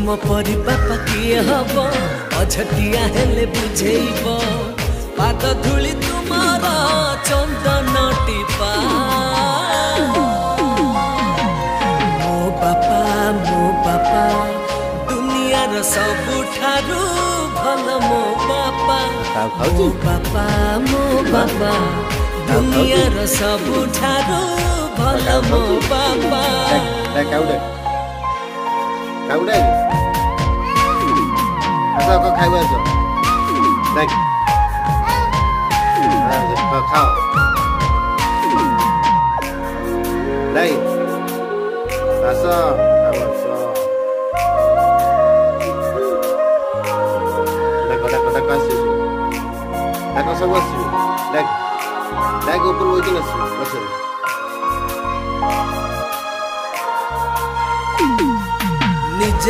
तुम परी बापा किए हब अझटिया हेले बुझेब पाद धूली तुमार चंदन टीपा मो बापा दुनियार सबुठारु भल मो बापा दुनियार सबुठारु भल मो बापा Kaudai, asal kau kau aja, lagi, kau, lagi, asal, dah kasih, dah kau semua sih, lagi upur wajib nasi, masuk. निज